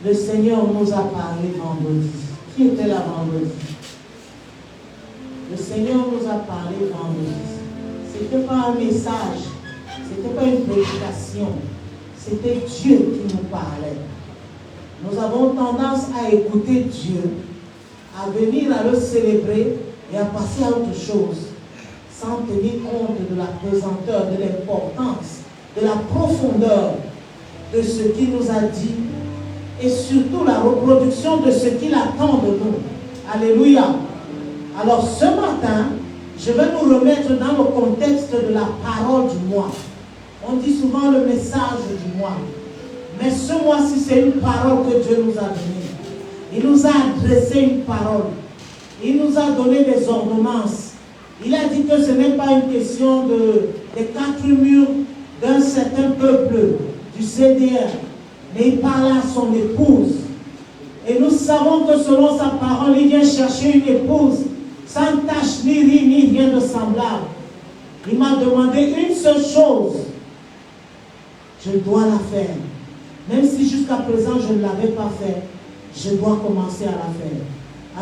Le Seigneur nous a parlé vendredi. Qui était là vendredi? Le Seigneur nous a parlé vendredi. Ce n'était pas un message, ce n'était pas une prédication, c'était Dieu qui nous parlait. Nous avons tendance à écouter Dieu, à venir à le célébrer et à passer à autre chose, sans tenir compte de la pesanteur, de l'importance, de la profondeur de ce qu'il nous a dit et surtout la reproduction de ce qu'il attend de nous. Alléluia. Alors ce matin, je vais nous remettre dans le contexte de la parole du mois. On dit souvent le message du mois. Mais ce mois-ci, c'est une parole que Dieu nous a donnée. Il nous a adressé une parole. Il nous a donné des ordonnances. Il a dit que ce n'est pas une question des quatre murs d'un certain peuple du CDR. Mais il parlait à son épouse. Et nous savons que selon sa parole, il vient chercher une épouse sans tache, ni rire, ni rien de semblable. Il m'a demandé une seule chose. Je dois la faire. Même si jusqu'à présent je ne l'avais pas fait, je dois commencer à la faire.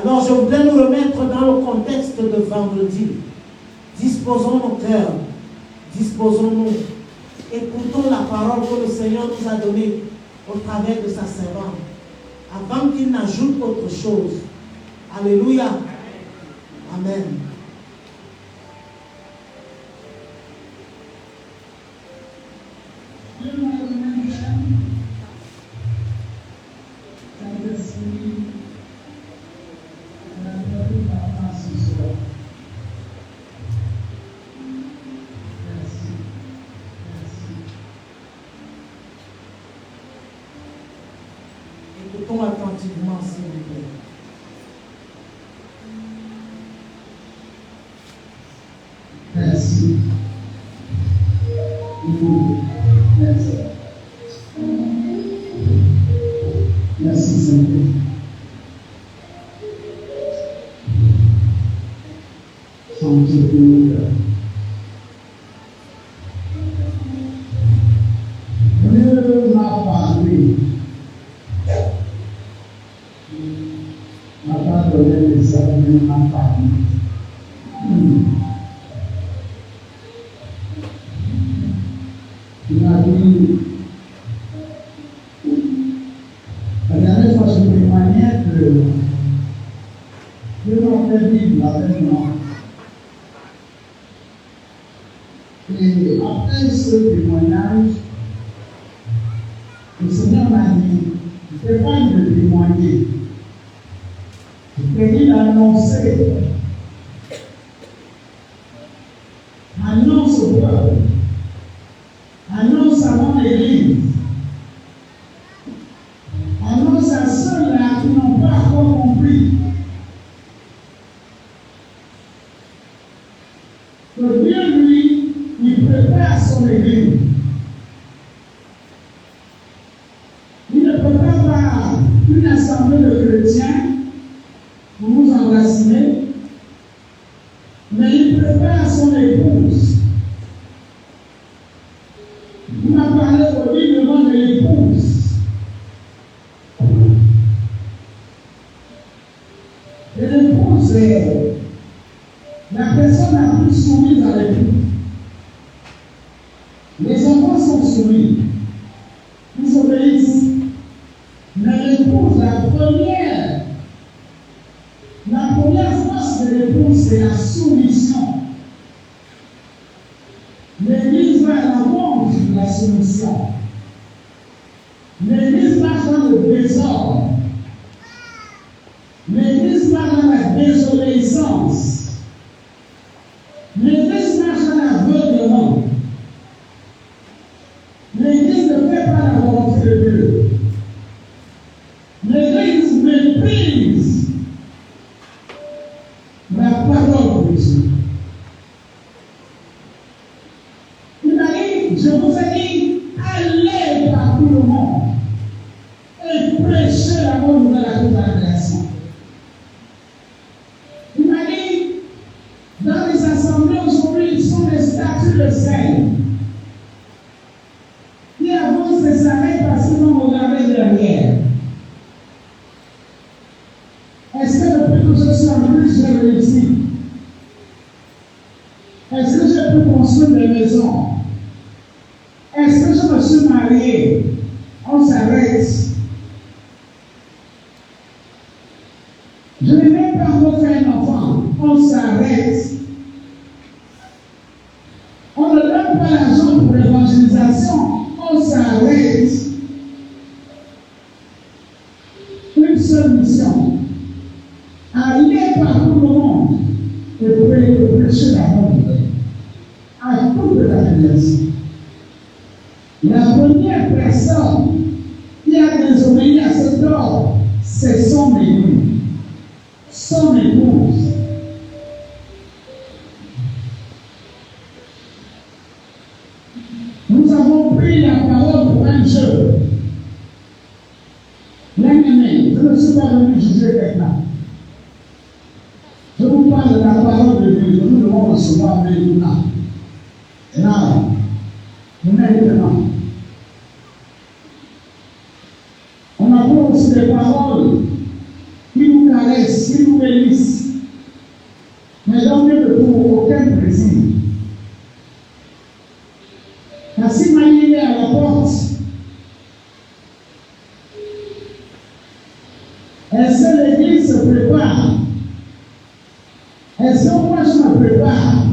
Alors je voudrais nous remettre dans le contexte de vendredi. Disposons nos cœurs. Disposons-nous. Écoutons la parole que le Seigneur nous a donnée au travers de sa servante, avant qu'il n'ajoute autre chose. Alléluia. Amen. Écoutons attentivement, s'il vous plaît. Merci. Merci. Merci Seigneur. Sanctifie-nous. Dieu m'a parlé. M'a pas donné le message, mais m'a parlé. Il m'a dit, la dernière fois je témoignais que Dieu m'a fait vivre avec moi. Et après ce témoignage, le Seigneur m'a dit, je ne peux pas me témoigner. Je peux l'annoncer. Annonce au peuple. Annonce à mon Église. Annonce à ceux-là qui n'ont pas encore compris que Dieu, lui, il prépare son Église. Il ne peut pas avoir une assemblée de chrétiens pour nous enraciner, mais il prépare son épouse. Il m'a parlé audiblement de l'épouse. Et l'épouse est la personne la plus soumise à l'époux. Les enfants sont soumis. Ils obéissent. Mais l'épouse, la première force de l'épouse, c'est la soumission. L'Église va à l'avance de la soumission. L'Église marche dans le désordre. L'Église marche dans la désobéissance. L'Église marche dans l'aveuglement. L'Église ne fait pas la volonté de Dieu. L'Église méprise la parole de Dieu. Je vous ai dit, allez partout le monde et prêchez la bonne nouvelle à toute la création. Il m'a dit, dans les assemblées aujourd'hui, ils sont des statues de sel qui avancent et s'arrêtent parce qu'ils ont regardé derrière. Est-ce que je me suis marié? On s'arrête. Je n'ai même pas encore fait un enfant. On s'arrête. On ne donne pas l'argent pour l'évangélisation. On s'arrête. Une seule mission. Aller partout le monde et prêcher la bonne nouvelle à toute la jeunesse. La première personne qui a désobéi à cet ordre, c'est son épouse. Son épouse. Nous avons pris la parole pour un jeu. Bien-aimé, je ne suis pas venu juger quelqu'un. Je vous parle de la parole de Dieu. Nous devons recevoir maintenant. Là, maintenant. On a aussi des paroles qui nous caressent, qui nous bénissent. Mais donc, ne pour aucun plaisir. Car si Marie est à la porte, est-ce que l'église se prépare? Est-ce que moi je me prépare?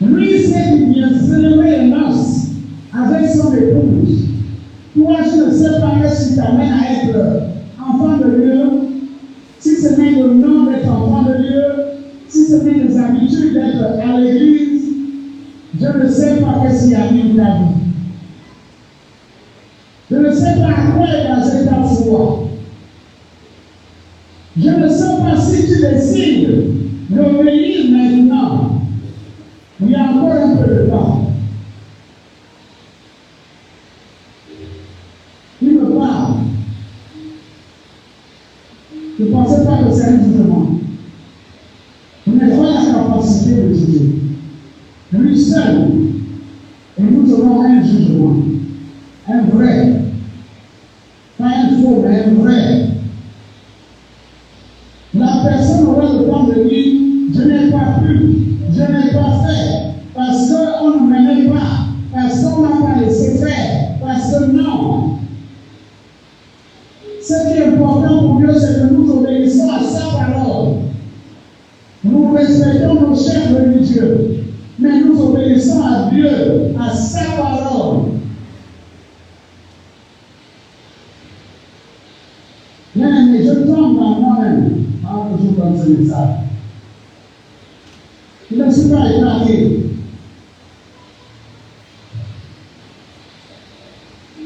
Lui, c'est qu'il vient célébrer les noces avec son épouse. Toi, je ne sais pas qu'est-ce qui t'amène à être enfant de Dieu. Si ce n'est le nom d'être enfant de Dieu, si ce n'est les habitudes d'être à l'église, je ne sais pas qu'est-ce qui a mis ta vie. Je ne sais pas à quoi est basée ta foi. Je ne sais pas si tu décides d'obéir maintenant. Il y a encore un peu de temps. Il me parle. Je ne pensais pas que c'est un jugement. Je n'ai pas la capacité de juger. Lui seul. Et nous aurons un jugement. Un vrai. Pas un faux, mais un vrai. La personne aura le temps de dire, je n'ai pas pu, je n'ai pas fait, parce qu'on ne m'aimait pas, parce qu'on ne m'a pas laissé faire, parce que non. Ce qui est important pour Dieu, c'est que nous obéissons à sa parole. Nous respectons nos chefs religieux, mais nous obéissons à Dieu, à sa parole. Mais je tombe dans moi-même. Je vous donne ce message. Je ne suis pas épargné.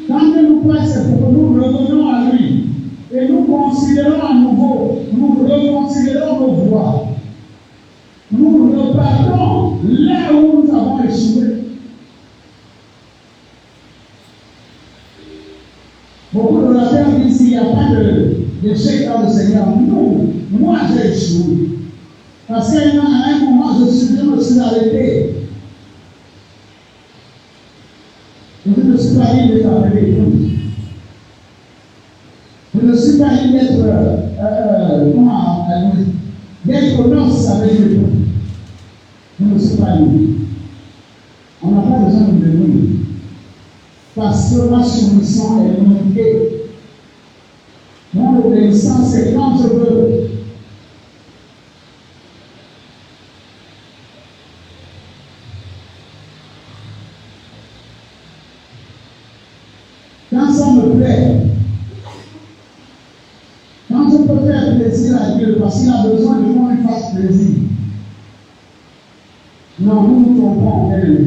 Quand Dieu nous parle, c'est pour que nous revenons à lui. Et nous considérons à nouveau, nous reconsidérons nos voies. Nous repartons là où nous avons échoué. Beaucoup de l'affaire disent qu'il n'y a pas d'échec dans le Seigneur. Non, moi j'ai échoué. Parce qu'à un moment, je me suis arrêté. Je ne suis pas libre d'être appelé. Je ne suis pas libre d'être noce avec le tout. Je ne suis pas libre. On n'a pas besoin de venir. Parce que ma soumission est limitée. Mon obéissance, c'est quand je veux. Quand ça me plaît, quand je peux faire plaisir à Dieu, parce qu'il a besoin de qu'on lui fasse plaisir. Non, nous nous trompons, elle.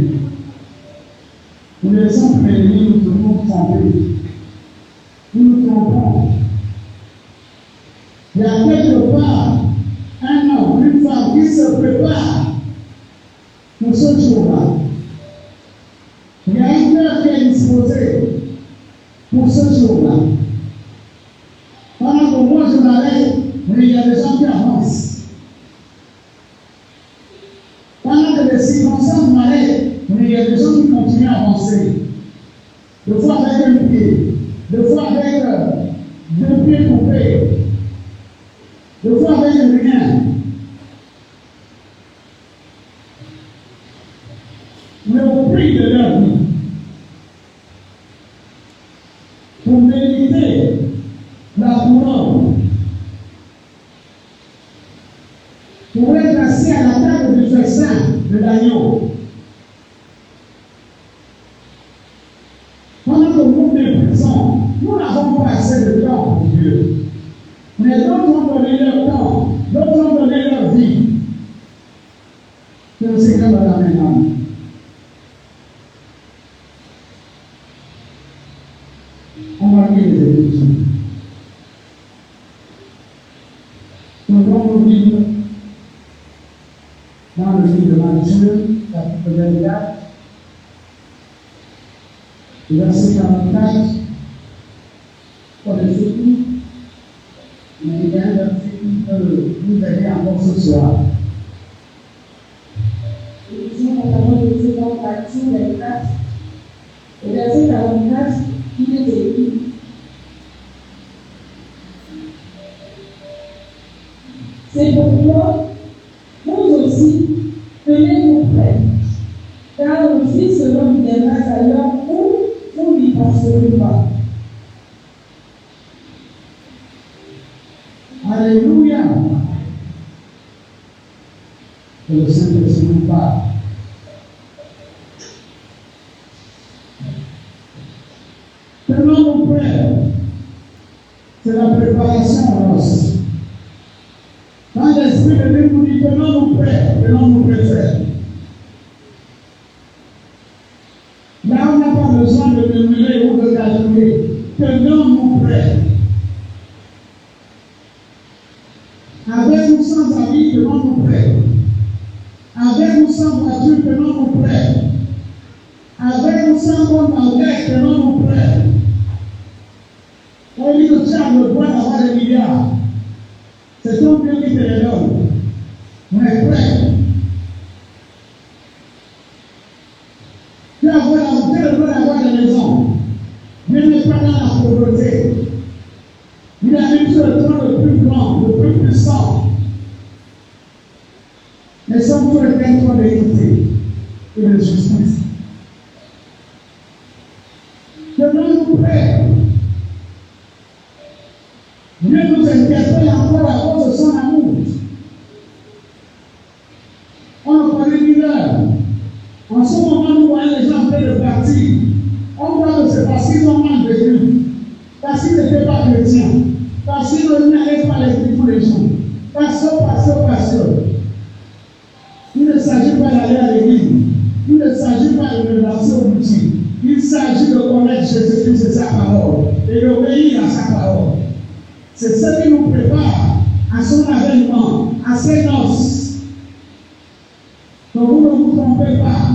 Nous ne laissons plus l'ennemi nous tromper. Nous nous trompons. Il y a quelque part un homme, une femme qui se prépare pour ce jour-là. Il y a un cœur qui est disposé pour ce jour-là. Pendant que moi je m'arrête, mais il y a des gens qui avancent. Pendant que les circonstances m'arrêtent, mais il y a des gens qui continuent à avancer. Des fois avec un pied, des fois avec deux pieds coupés, des fois avec rien. Mais au prix de leur vie pour mériter la couronne, pour être assis à la table du festin de l'agneau. Pendant que nous est présent, nous n'avons pas assez de temps pour Dieu. Mais d'autres ont donné leur temps, d'autres ont donné leur vie. Que le Seigneur va la main. On va lire les Écritures. Nous allons lire dans le livre de Matthieu, chapitre 24, verset 44, pour les écrits, mais il y a un verset qui peut nous aider encore ce soir. Nous lisons la parole de Dieu dans Matthieu 24, au verset 44, il est écrit. C'est pourquoi vous aussi, tenez-vous prêts, car le Fils de l'homme viendra à l'heure où vous n'y penserez pas. Alléluia. Que le Saint-Esprit nous parle. Tenons-nous prêts. C'est la préparation à l'os. Quand l'Esprit de Dieu nous dit tenons-nous prêts, frères. Là, on n'a pas besoin de murmurer ou de calculer. Tenons-nous prêts. Avec ou sans avis, tenons-nous prêts. Avec ou sans voiture, tenons-nous prêts. Avec ou sans bon malgré, tenons-nous prêts. On dit que tu as le droit d'avoir des milliards. C'est ton Dieu qui te les donne. On est prêt. Tu as le droit d'avoir des maisons. Dieu n'est pas dans la pauvreté. Il a mis sur le trône le plus grand, le plus puissant. Mais sans tout le temps d'équité et de justice. Tenons-nous prêts. Dieu nous interpelle encore à cause de son amour. On connaît une heure. En ce moment, nous voyons les gens en train de partir. On croit que c'est parce qu'ils ont mal vécu, parce qu'ils n'étaient pas chrétiens, parce qu'ils n'allaient pas l'écrire tous les jours. Pasteur. Il ne s'agit pas d'aller à l'église. Il ne s'agit pas de lancer au outil. Il s'agit de connaître Jésus-Christ et sa parole et d'obéir à sa parole. C'est ce qui nous prépare à son avènement, à ses noces. Que vous ne vous trompez pas,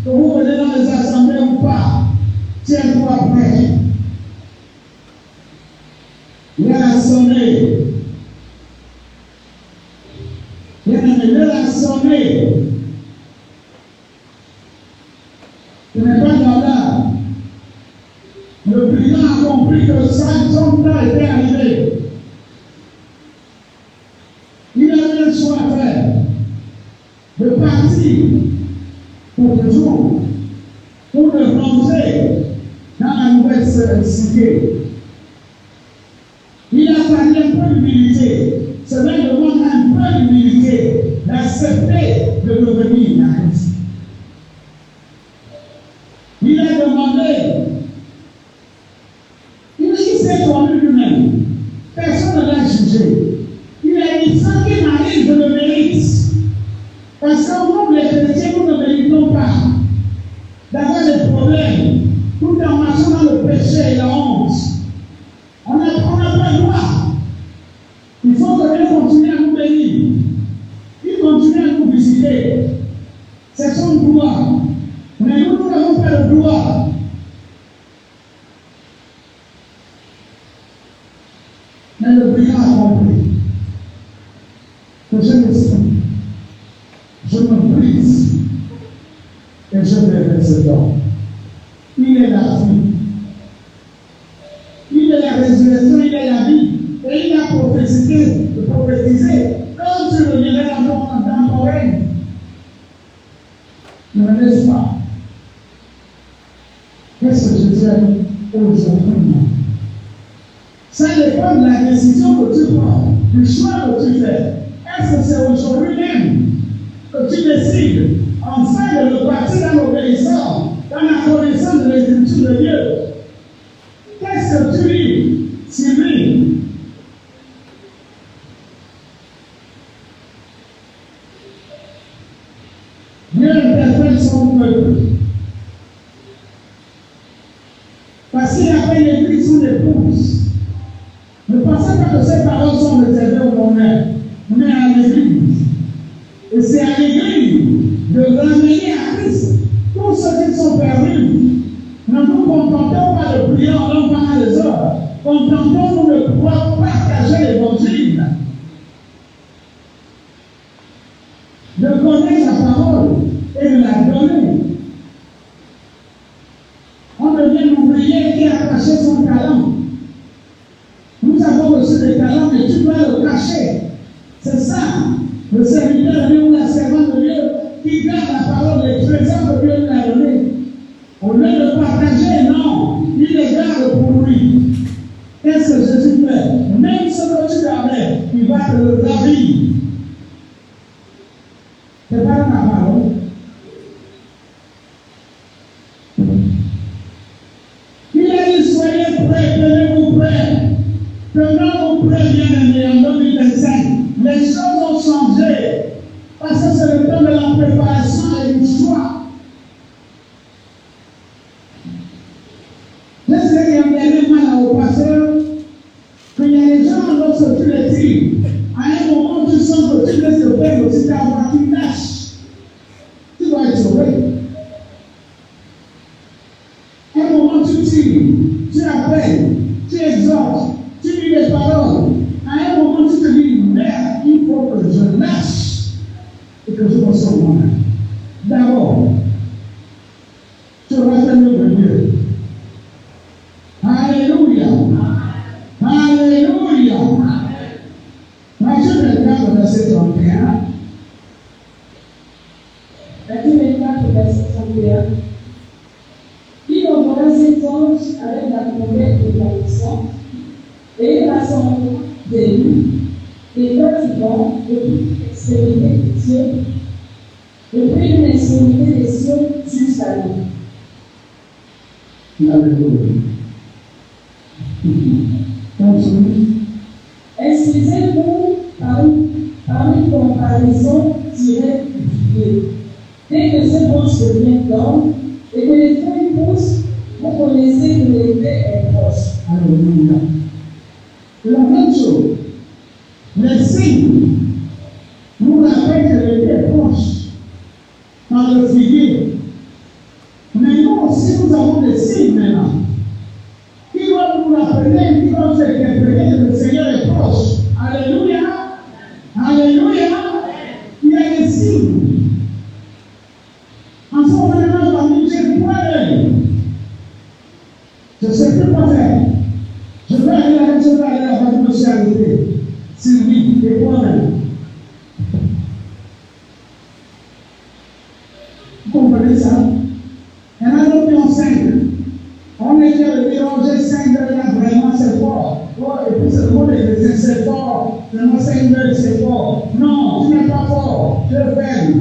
que vous venez dans les assemblées ou pas, tiens-toi prêt. L'heure a sonné. L'heure a sonné. Ce n'est pas là. Le brigand a compris que son temps était arrivé. Il avait le choix à faire de partir pour toujours, pour de plonger dans la nouvelle cité. Il a fallu un peu d'humilité. Cela demande un peu d'humilité d'accepter de devenir à Christ. Il a demandé, il s'est connu lui-même. Personne ne l'a jugé. Il a dit, sans qu'il m'arrive, je le mérite. Parce qu'au monde des chrétiens, nous ne méritons pas d'avoir des problèmes tout en marchant dans le péché et la honte. On n'a pas le droit. Il faut que Dieu continue à nous bénir. Il continue à nous visiter. C'est son droit. Mais nous n'avons pas le droit. Mais le brigand a compris que je m'exprime. Je me brise et je vais vers cet homme. Il est la vie. Il est la résurrection, il est la vie. Et il a prophétisé quand tu reviendrais dans ton règne. Ne me laisse pas. Qu'est-ce que je fais aujourd'hui? Ça dépend de la décision que tu prends, du choix que tu fais. Est-ce que c'est aujourd'hui même que tu décides enfin de repartir dans l'obéissance, dans la connaissance de l'Écriture de Dieu? Qu'est-ce que tu lis, Sylvie? Dieu interprète son peuple. Parce qu'il appelle l'Église son épouse. Ne pensez pas que ces paroles sont réservées au monde, mais à l'Église. Et c'est à l'Église de ramener à Christ tous ceux qui sont perdus. Ne nous contentons pas de prier en langue pendant les heures. Contentons-nous de pouvoir partager l'Évangile. De connaître la parole et de la donner. On devient l'ouvrier qui a caché son talent. Nous avons reçu des talents, mais tu dois le cacher. C'est ça, le serviteur de Dieu ou la servante de Dieu qui garde la parole, les trésors que Dieu lui a donnés. Au lieu de partager, non, il les garde pour lui. Qu'est-ce que Jésus fait? Même ce que tu avais, il va te le ravir. C'est pas ma parole. Il a dit, soyez prêts, tenez-vous prêts. Tenons-nous prêts, bien-aimés, en 2025. Les choses ont changé. Parce que c'est le temps de la préparation et du choix. Je sais qu'il y a bien mal au pasteur, qu'il y a des gens lorsque tu les tires. À un moment, tu sens que tu laisses le père aussi d'avoir une tâche. Tu dois être sauvé. À un moment, tu tires, tu appelles, tu exhortes, tu dis des paroles. À un moment, tu te dis, merde, il faut que je lâche et que je me sauve moi-même. D'abord, tu rappelles de Dieu. Alléluia. Alléluia. Matthieu 24, verset 31. Matthieu 24, verset 31. Il envoya cet ange avec la trompette de la puissance, et il rassemble d'élus, des peuples vivants, de toute extrémité des cieux, depuis une extrémité des cieux jusqu'à nous. Alléluia. Instruisez-vous par une comparaison tirée du figuier. Dès que ce branche devient d'homme et que les feuilles poussent, vous connaissez que l'été est proche. Alléluia. La même chose. Les signes nous rappellent que l'été est proche par le figuier. Mais nous aussi, nous avons des signes maintenant. Qui doivent nous rappeler, qui doivent nous interpréter que le Seigneur est proche. Alléluia. Alléluia. Il y a des signes. En ce moment, je vais dire, je sais plus quoi faire. Je vais aller là, je vais aller là-bas, je me suis arrêté. Sylvie, et moi-même. Vous comprenez ça? Il y en a d'autres qui ont 5. On est de déranger 5 heures là, vraiment c'est fort. Oh, et puis c'est le mot des chrétiens, c'est fort. Vraiment 5 heures, c'est fort. Non, tu n'es pas fort, tu es faible.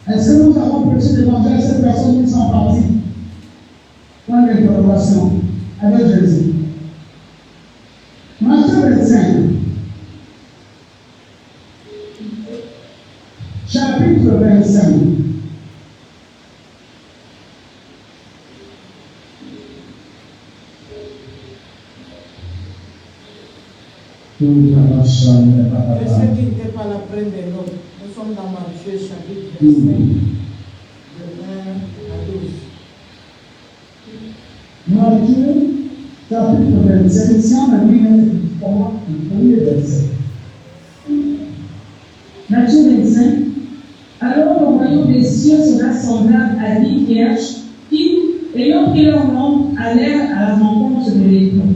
Est-ce que nous avons prêché l'évangile à ces personnes qui sont parties? Point d'interrogation avec Jésus. Matthieu 25, chapitre 25. Et ceux qui n'étaient pas là, prennent des notes. Nous sommes dans Matthieu chapitre 25, de 1 à 12. Matthieu chapitre 25, si on a mis le premier verset. Matthieu 25. Alors le royaume des cieux sera semblable à 10 vierges qui, ayant pris leur lampe, allèrent à la rencontre de l'époux.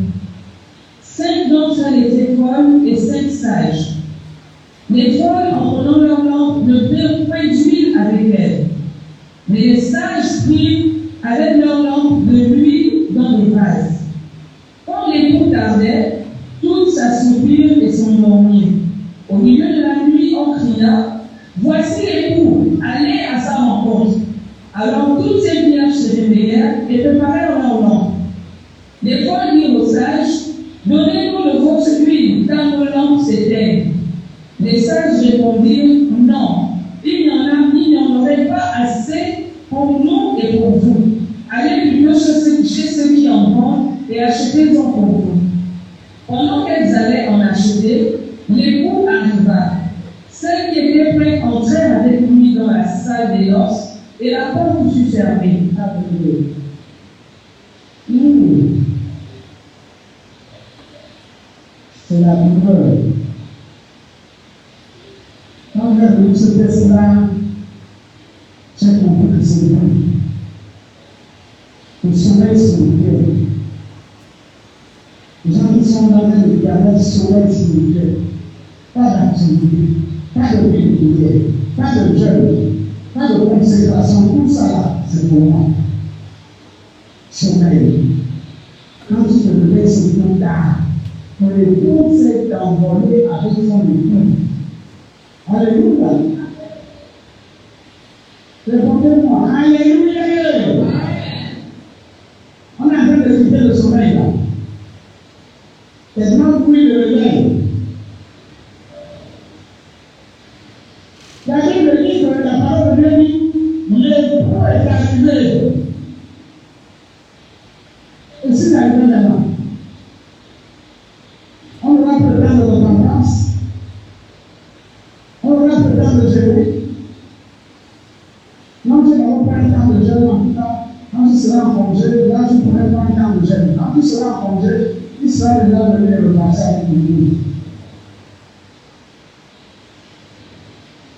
5 d'entre elles étaient folles et 5 sages. Les folles, en prenant leur lampe, ne prirent point d'huile avec elles. Mais les sages prirent avec leur lampe de l'huile dans des vases. Quand l'époux tardait, tous s'assoupirent et s'endormirent. Au milieu de la nuit, on cria, « Voici l'époux, allez à sa rencontre. » Alors toutes ces vierges se réveillèrent et préparèrent leur lampe. Les folles dirent aux sages, « Donnez-nous de votre huile, car nos lampes s'éteignent. » Les sages répondirent, « Non, il n'y en aurait pas assez pour nous et pour vous. Allez plutôt chez ceux qui en vendent et achetez-en pour vous. » Pendant qu'elles allaient en acheter, l'époux arriva. Celles qui étaient prêtes entrèrent avec lui dans la salle des noces et la porte fut fermée. C'est la douleur. Quand j'ai lu ce texte-là, j'ai compris que c'est lui. Le sommeil sur le cœur. Les gens qui sont dans le gardage sommeil sur le cœur. Pas d'activité, pas de prière, pas de jeûne, pas de consécration. Tout ça là, c'est pour moi. Sommeil. Quand tu te réveilles sur ton tard, on est poussé d'envoler avec son époux. Alléluia. Répondez-moi. Alléluia. On a fait de quitter le sommeil là. Tellement pris le réveil. La Bible dit que la parole de Dieu dit, l'époux est arrivé. Et c'est arrivé maintenant. On aura le temps de repentance. On aura le temps de gérer. Non, tu n'auras pas le temps de gérer en tout temps. Quand tu seras en congé, là, tu pourrais prendre le temps de gérer. Quand tu seras en congé, il sera déjà venu repenser avec nous.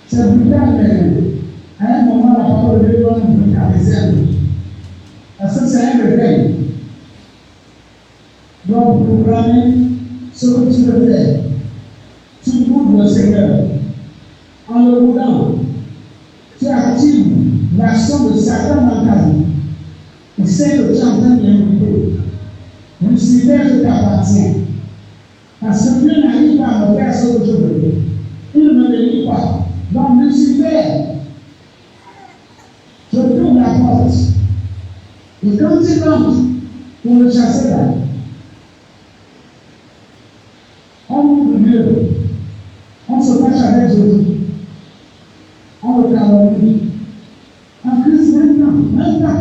C'est brutal, mais à un moment, la parole de Dieu doit nous brutaliser. Parce que c'est un réveil. Donc, programmer ce que tu veux faire. Tu boudes le Seigneur. En le boudant, tu actives l'action de Satan dans ta vie. Il sait que tu es en train de l'inviter. Lucifer, je t'appartiens. Parce que Dieu n'arrive pas à me faire ce que je veux. Il ne me lit pas. Donc, Lucifer, je tourne la porte. Et quand tu rentres pour le chasser là, on ouvre Dieu. On se fâche avec Jésus. On le calomnie. En Christ, même pas.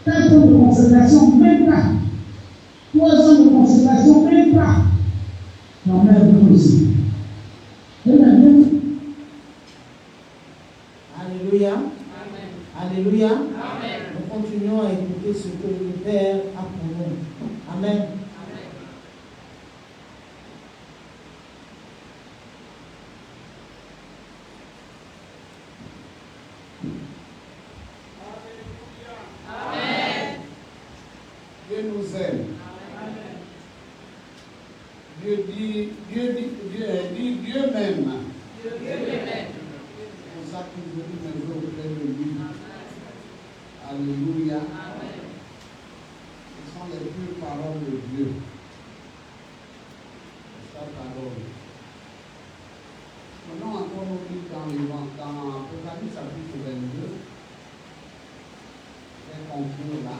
4 ans de consécration, même pas. 3 ans de consécration, même pas. Non, mais vous aussi. Amen. Alléluia. Amen. Alléluia. Amen. Nous continuons à écouter ce que le Père a pour nous. Amen. Dieu nous aime. Dieu m'aime. C'est pour ça qu'il veut nous auprès de lui. Alléluia. Ce sont les pures paroles de Dieu. Sa parole. Maintenant, encore nous dit dans Apocalypse chapitre 22. Je vais conclure là.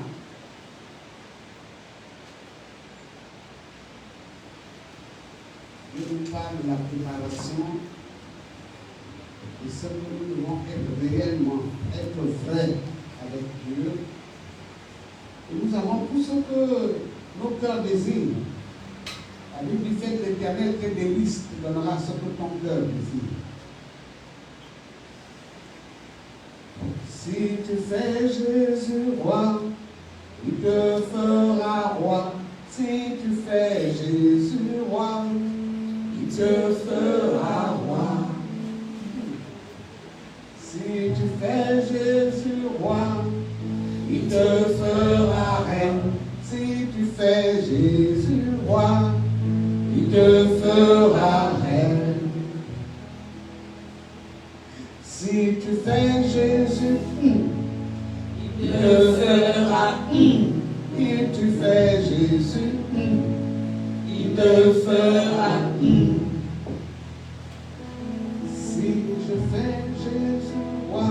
Dieu nous parle de la préparation de ce que nous devons être réellement, être vrais avec Dieu. Et nous avons tout ce que nos cœurs désirent. La Bible dit fait que l'Éternel te délice, te donnera ce que ton cœur désire. Si tu fais Jésus roi, il te fera roi. Si tu fais Jésus roi, il te fera roi. Si tu fais Jésus roi, il te fera reine. Si tu fais Jésus roi, il te fera reine. Si tu fais Jésus, il te fera, Et tu fais Jésus, il te fera, si je fais Jésus roi,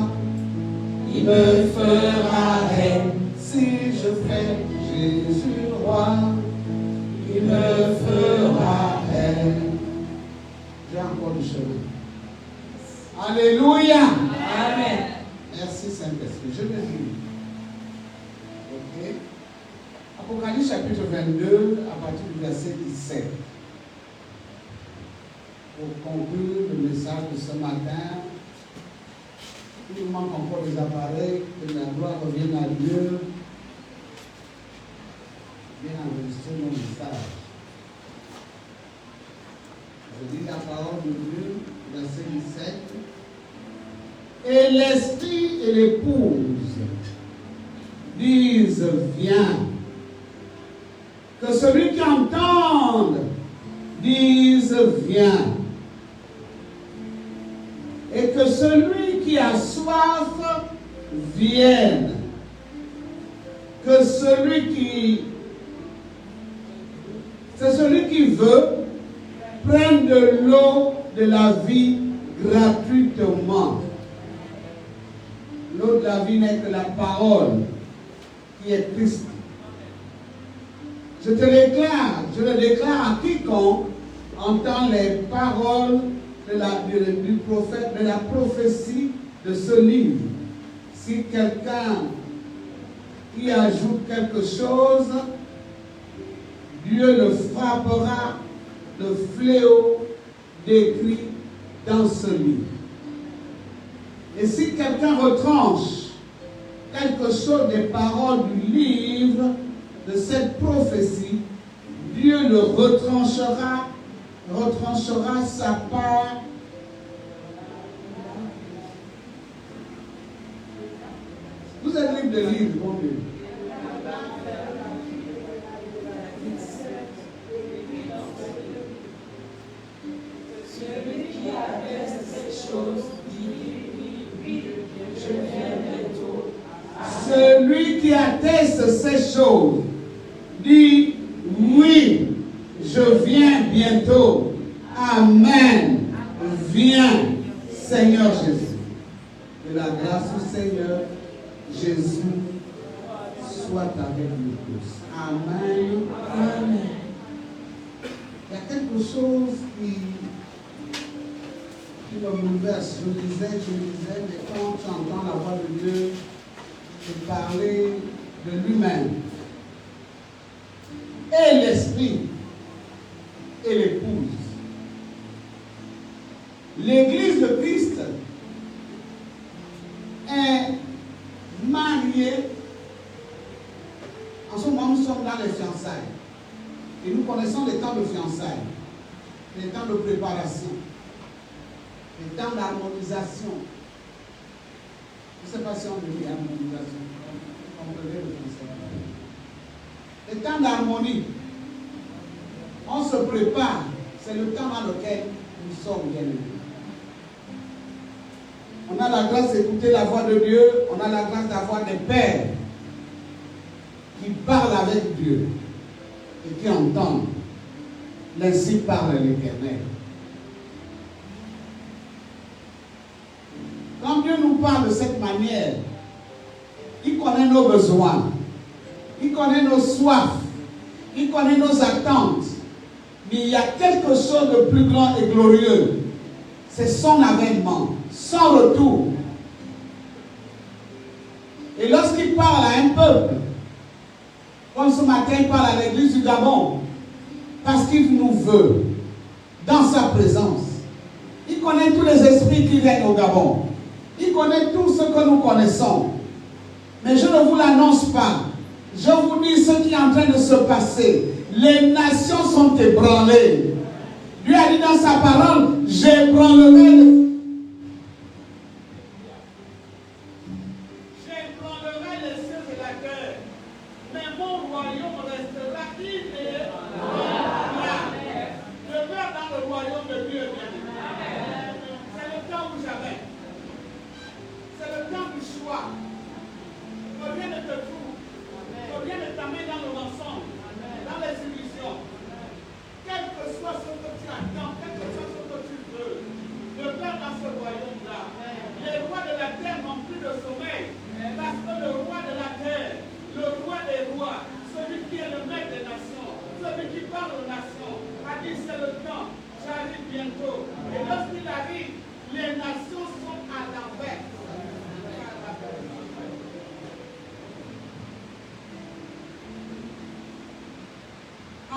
il me fera reine, si je fais Jésus roi, il me fera reine. j'ai encore du chemin. Alléluia. Amen. Merci Saint-Esprit. Je le dis. Ok. Apocalypse chapitre 22, à partir du verset 17. Pour conclure le message de ce matin, il nous manque encore des appareils, que la gloire revienne à Dieu. Bien enregistrer nos messages. Je lis la parole de Dieu, verset 17. Et l'esprit et l'épouse disent, viens. Que celui qui entende dise, viens. Et que celui qui a soif vienne. Que celui qui veut prenne de l'eau de la vie gratuitement. L'eau de la vie n'est que la parole qui est Christ. Je le déclare à quiconque entend les paroles du prophète, de la prophétie de ce livre. Si quelqu'un y ajoute quelque chose, Dieu le frappera de fléau décrit dans ce livre. Et si quelqu'un retranche quelque chose des paroles du livre, de cette prophétie, Dieu le retranchera sa part. Vous êtes libre de lire, bon Dieu. Celui qui atteste ces choses dit, oui, je viens bientôt. Celui qui atteste ces choses dit, oui, je viens bientôt. Amen. Viens, Seigneur Jésus. Que la grâce du Seigneur Jésus soit avec nous tous. Amen. Amen. Il y a quelque chose qui me bouleverse. Je disais, mais quand tu entends la voix de Dieu parler de lui-même, et l'esprit et l'épouse. L'église de Christ est mariée. En ce moment, nous sommes dans les fiançailles. Et nous connaissons les temps de fiançailles, les temps de préparation, les temps d'harmonisation. Je ne sais pas si on dit harmonisation. Comprenez le français. Les temps d'harmonie. On se prépare. C'est le temps dans lequel nous sommes bien aimés. On a la grâce d'écouter la voix de Dieu. On a la grâce d'avoir des pères qui parlent avec Dieu et qui entendent. Ainsi parle l'Éternel. Quand Dieu nous parle de cette manière, il connaît nos besoins, il connaît nos soifs, il connaît nos attentes. Mais il y a quelque chose de plus grand et glorieux. C'est son avènement, son retour. Et lorsqu'il parle à un peuple, comme ce matin il parle à l'église du Gabon, parce qu'il nous veut dans sa présence. Il connaît tous les esprits qui viennent au Gabon. Il connaît tout ce que nous connaissons. Mais je ne vous l'annonce pas. Je vous dis ce qui est en train de se passer. Les nations sont ébranlées. Dieu a dit dans sa parole, j'ébranlerai les cieux et la terre. Mais mon royaume restera inégal. Je vais dans le royaume de Dieu. C'est le temps où j'avais. C'est le temps du choix. Rien ne te trouve.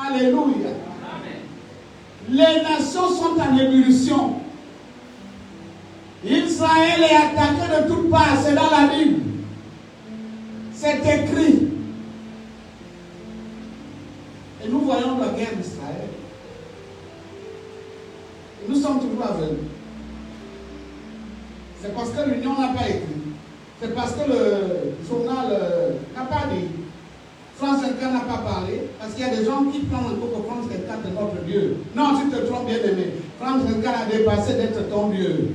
Alléluia. Les nations sont en ébullition. Israël est attaqué de toutes parts. C'est dans la Bible. C'est écrit. Et nous voyons la guerre d'Israël. Et nous sommes toujours aveugles. C'est parce que l'Union n'a pas écrit. C'est parce que le journal n'a pas dit. France 24 n'a pas parlé. Parce qu'il y a des gens qui prennent encore que France 24 est notre Dieu. Non, tu te trompes, bien aimé. France 24 a dépassé d'être ton Dieu.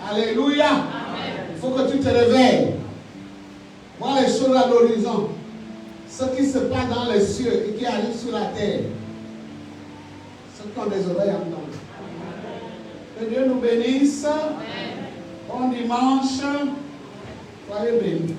Alléluia. Il faut que tu te réveilles. Vois les choses à l'horizon. Ce qui se passe dans les cieux et qui arrive sur la terre. Ceux qui ont des oreilles entendent. Que Dieu nous bénisse. Bon dimanche. Soyez bénis.